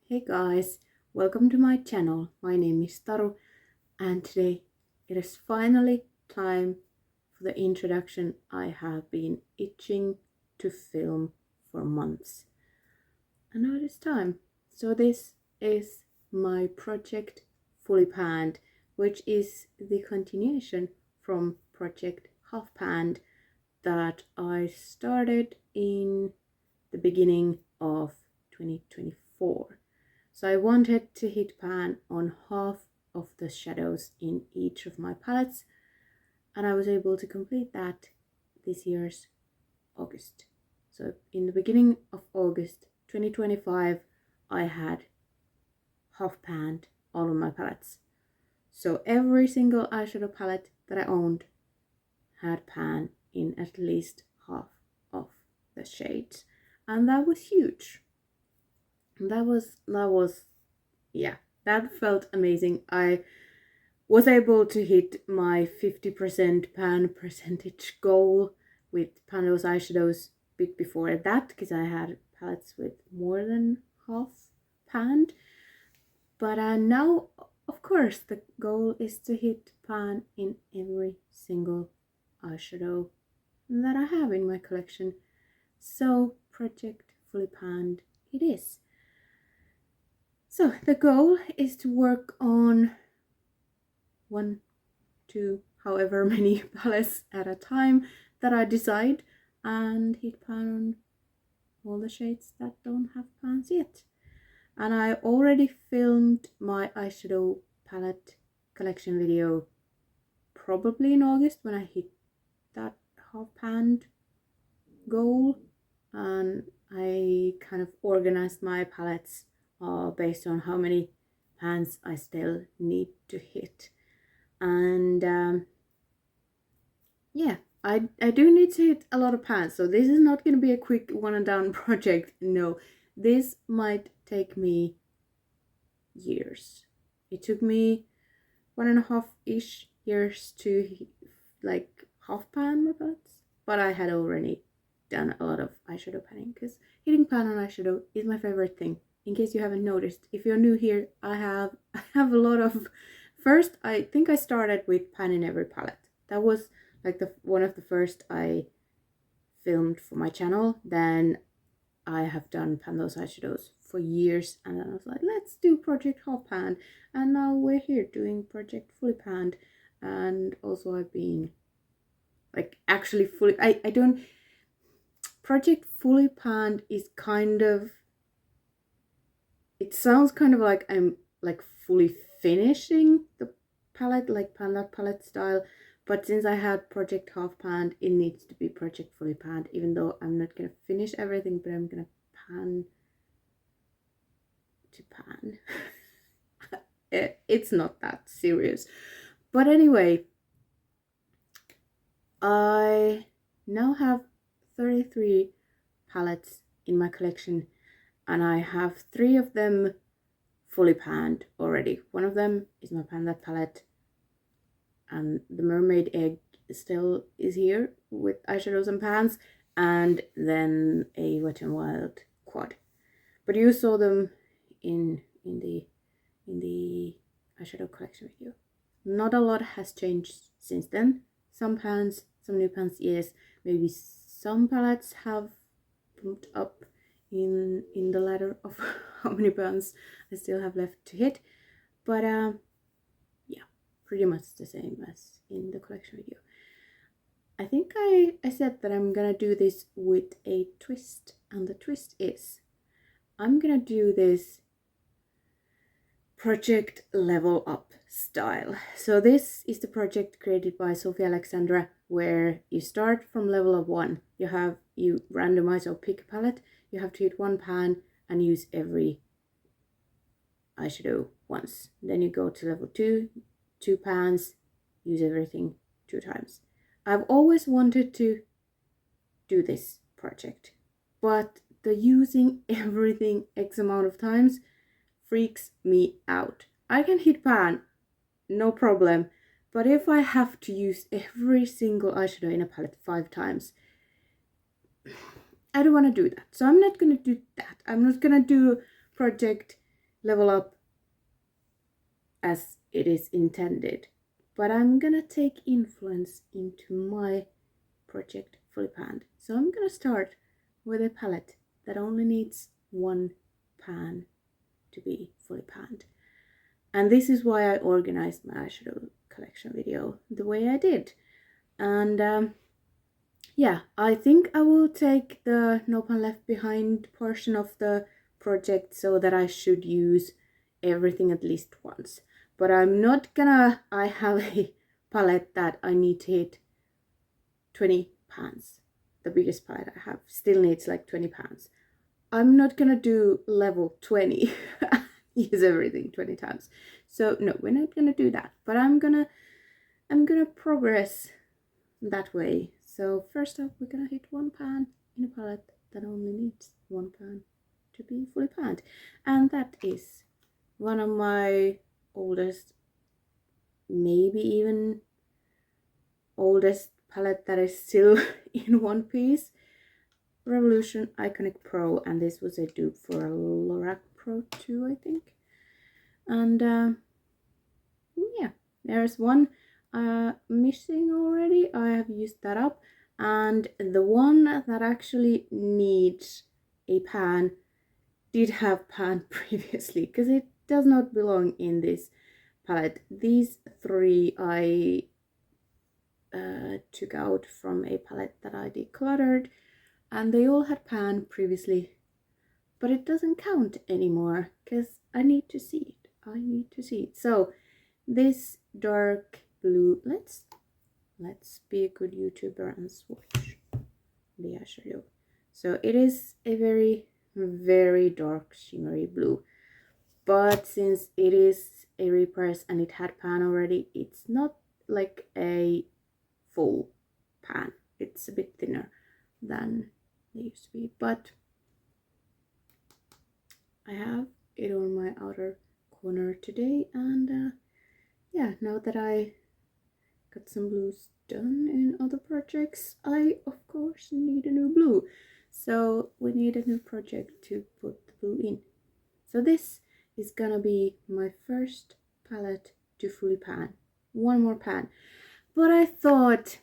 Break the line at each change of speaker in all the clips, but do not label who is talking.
Hey guys, welcome to my channel. My name is Taru and today it is finally time for the introduction I have been itching to film for months. And now it is time. So this is my project Fully Panned, which is the continuation from project Half Panned that I started in the beginning of 2024. So I wanted to hit pan on half of the shadows in each of my palettes, and I was able to complete that this year's August. So in the beginning of August 2025, I had half panned all of my palettes. So every single eyeshadow palette that I owned had pan in at least half of the shades, and that was huge. That was yeah, that felt amazing. I was able to hit my 50% pan percentage goal with Pando's eyeshadows a bit before that, because I had palettes with more than half panned. But now, of course, the goal is to hit pan in every single eyeshadow that I have in my collection. So, project Fully Panned it is. So the goal is to work on 1, 2, however many palettes at a time that I decide, and hit pan on all the shades that don't have pans yet. And I already filmed my eyeshadow palette collection video probably in August when I hit that half panned goal, and I kind of organized my palettes based on how many pans I still need to hit. And yeah, I do need to hit a lot of pans, so this is not going to be a quick one and done project. No, this might take me years. It took me 1.5-ish years to like half pan my palettes, but I had already done a lot of eyeshadow panning, because hitting pan on eyeshadow is my favorite thing. In case you haven't noticed, if you're new here, I have a lot of. First, I think I started with pan in every palette. That was like one of the first I filmed for my channel. Then I have done pan those eyeshadows for years, and then I was like, let's do project half pan, and now we're here doing project fully panned. And also I've been like actually fully. I don't. Project fully panned is kind of. It sounds kind of like I'm like fully finishing the palette, like pan that palette style. But since I had project half panned, it needs to be project fully panned, even though I'm not gonna finish everything, but I'm gonna pan to pan. It's not that serious. But anyway, I now have 33 palettes in my collection, and I have 3 of them fully panned already. One of them is my Pan That palette, and the Mermaid Egg still is here with eyeshadows and pans, and then a Wet n Wild quad. But you saw them in the eyeshadow collection video. Not a lot has changed since then. Some pans, some new pans, yes. Maybe some palettes have bumped up in the ladder of how many pans I still have left to hit, but yeah, pretty much the same as in the collection video. I think I said that I'm gonna do this with a twist, and the twist is I'm gonna do this project level up style. So this is the project created by Sophia Alexandra, where you start from level of 1. You randomize or pick a palette. You have to hit 1 pan and use every eyeshadow once. Then you go to level 2, 2 pans, use everything 2 times. I've always wanted to do this project, but the using everything X amount of times freaks me out. I can hit pan, no problem, but if I have to use every single eyeshadow in a palette 5 times, I don't want to do that. So I'm not going to do that. I'm not going to do project level up as it is intended, but I'm gonna take influence into my project fully panned. So I'm gonna start with a palette that only needs one pan to be fully panned. And this is why I organized my eyeshadow collection video the way I did. And yeah, I think I will take the No Pan Left Behind portion of the project so that I should use everything at least once. But I'm not gonna, I have a palette that I need to hit 20 pans. The biggest palette I have still needs like 20 pans. I'm not gonna do level 20, use everything 20 times. So no, we're not gonna do that, but I'm gonna progress that way. So first up, we're gonna hit one pan in a palette that only needs one pan to be fully panned. And that is one of my oldest, maybe even oldest palette that is still in one piece. Revolution Iconic Pro, and this was a dupe for a Lorac Pro 2, I think. And yeah, there's one missing already. I have used that up, and the one that actually needs a pan did have pan previously, because it does not belong in this palette. These three I took out from a palette that I decluttered, and they all had pan previously, but it doesn't count anymore because I need to see it. I need to see it. So this dark blue, let's be a good YouTuber and swatch the eyeshadow. So it is a very, very dark shimmery blue, but since it is a repress and it had pan already, it's not like a full pan. It's a bit thinner than they used to be, but I have it on my outer corner today. And yeah, now that I got some blues done in other projects, I of course need a new blue. So we need a new project to put the blue in. So this is gonna be my first palette to fully pan. One more pan. But I thought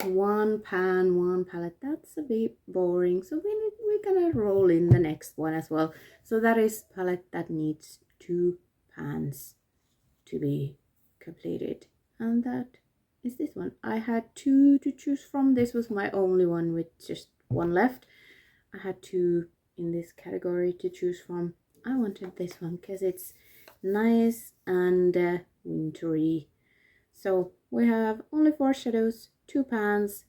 one pan, one palette, that's a bit boring. So we're gonna roll in the next one as well. So that is palette that needs two pans to be completed. And that is this one. I had two to choose from. This was my only one with just one left. I had two in this category to choose from. I wanted this one because it's nice and wintry. So we have only 4 shadows, 2 pans,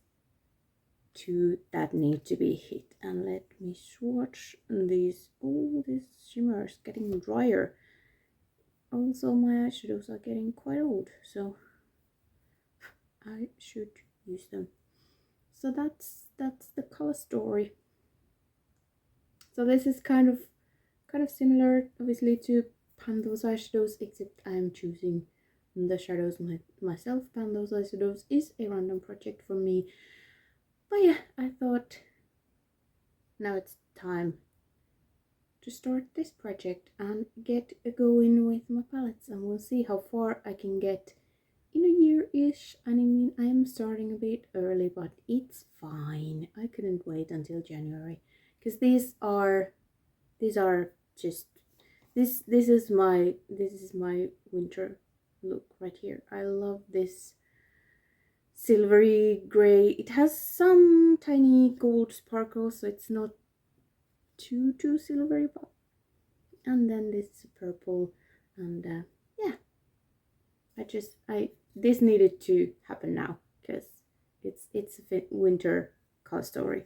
2 that need to be hit. And let me swatch these. Oh, this shimmer is getting drier. Also, my eyeshadows are getting quite old, so I should use them. So that's the color story. So this is kind of similar, obviously, to pan those eyeshadows, except I am choosing the shadows myself. Pan those eyeshadows is a random project for me. But yeah, I thought now it's time to start this project and get going with my palettes, and we'll see how far I can get in a year-ish. And I mean, I am starting a bit early, but it's fine. I couldn't wait until January, because these are just this is my winter look right here. I love this silvery gray. It has some tiny gold sparkles, so it's not too silvery, but and then this purple. And yeah, this needed to happen now because it's a winter color story.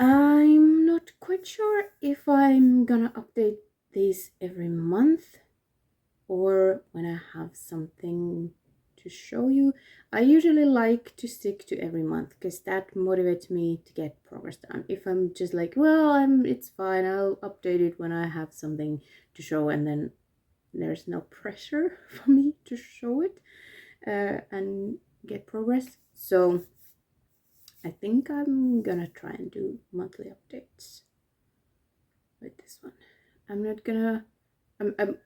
I'm not quite sure if I'm gonna update these every month or when I have something to show you. I usually like to stick to every month because that motivates me to get progress done. If I'm just like, well, it's fine, I'll update it when I have something to show, and then there's no pressure for me to show it and get progress. So I think I'm gonna try and do monthly updates with this one. I'm not gonna,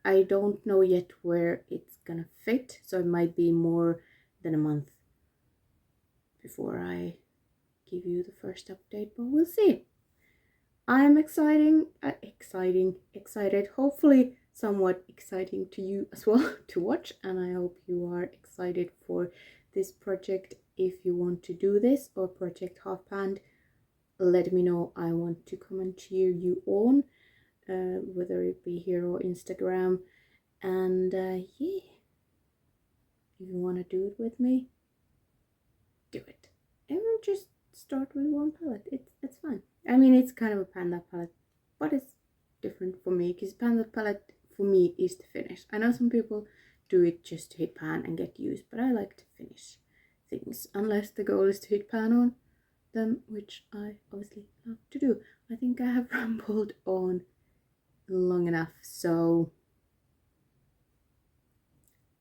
I don't know yet where it's gonna fit, so it might be more than a month before I give you the first update, but we'll see. I'm excited, hopefully somewhat exciting to you as well to watch, and I hope you are excited for this project. If you want to do this or Project Half Panned, let me know. I want to come and cheer you on, whether it be here or Instagram, and yeah, if you want to do it with me, do it. And we'll just start with one palette. It's fine. I mean, it's kind of a panda palette, but it's different for me because panda palette for me is to finish. I know some people do it just to hit pan and get used, but I like to finish things unless the goal is to hit pan on them, which I obviously love to do. I think I have rambled on long enough, so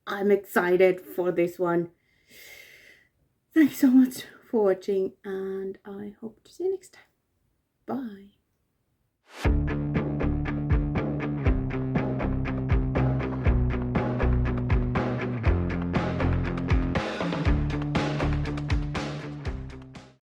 I'm excited for this one. Thanks so much for watching, and I hope to see you next time. Bye.